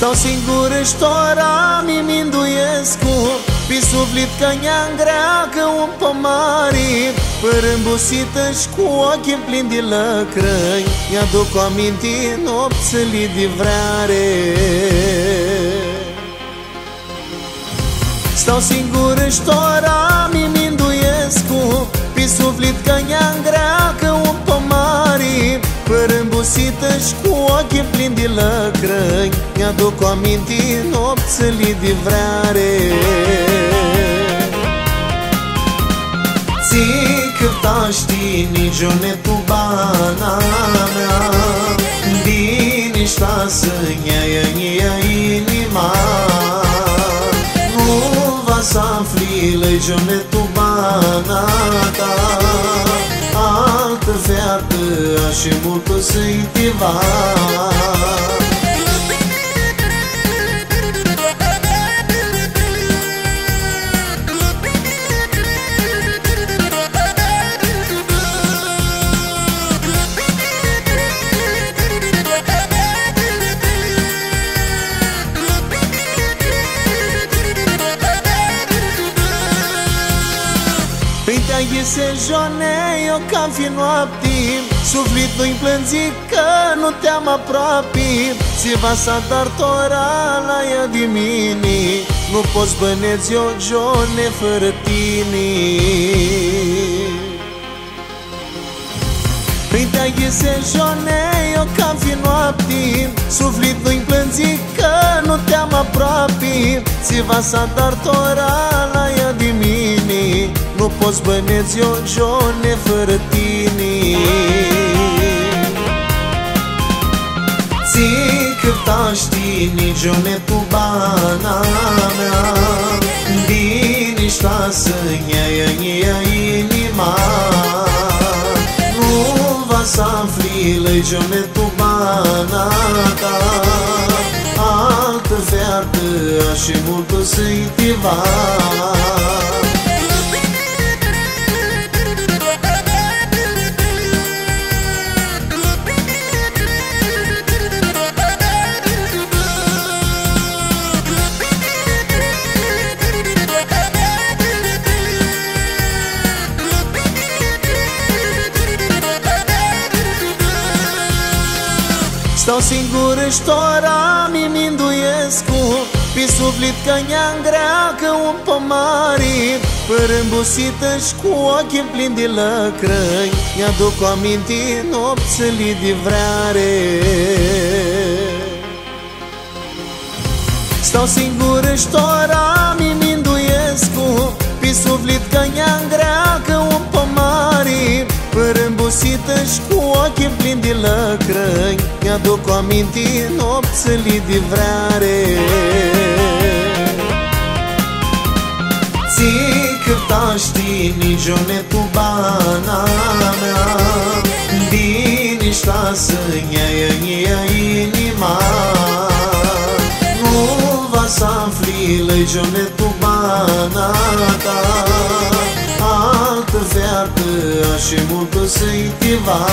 Stau singur ăștora, mi minduiescu pi suflet că ne-a greacă un pomari, părâmbusită-și cu ochii plini de lăcrăi, mi-aduc o amintiri nopțele de vrare. Stau singur ăștora, mi minduiescu pi suflet că ne-a greacă un pomari, părâmbusită-și cu ochii plini de lăcrăi, mi-aduc o amintiri nopțele de vrare. Ții cârtaști nici-o bana mea, liniștea să-mi ia inima. Nu va să afli legi-o bana ta, altă feartă și mult o să-i tiva. Printea ghese jone, eu cam fi noaptii, sufletul-i plânzi că nu te-am aproape. Ți va sa dar tora la ea de mine, nu poți băneți eu jone fără tine. Printea ghese jone, eu cam fi noaptii, sufletul-i plânzi că nu te-am aproape. Ți va sa dar tora la ea de mine, nu poți băneți eu jone fără tine. Ții cârtaști nici-o bana mea, liniștea să-mi ia inima. Nu va să afli legi-o bana ta, altă feartă și mult o să-i tiva. Stau singur ăștora, mi minduiescu pi suflet că ne-a greacă un pomari, părâmbusită-și cu ochii plini de lăcrăi, mi-aduc o amintiri nopțele de vrare. Stau singur ăștora, mi minduiescu pi suflet că ne-a greacă un pomari, părâmbusită-și cu ochii plini de lăcrăi, mi-aduc o amintiri nopțele de vrare. Ții cârtaști nici-o bana mea, liniștea să-mi ia inima. Nu va să afli legi-o bana ta, altă feartă și mult o să-i tiva.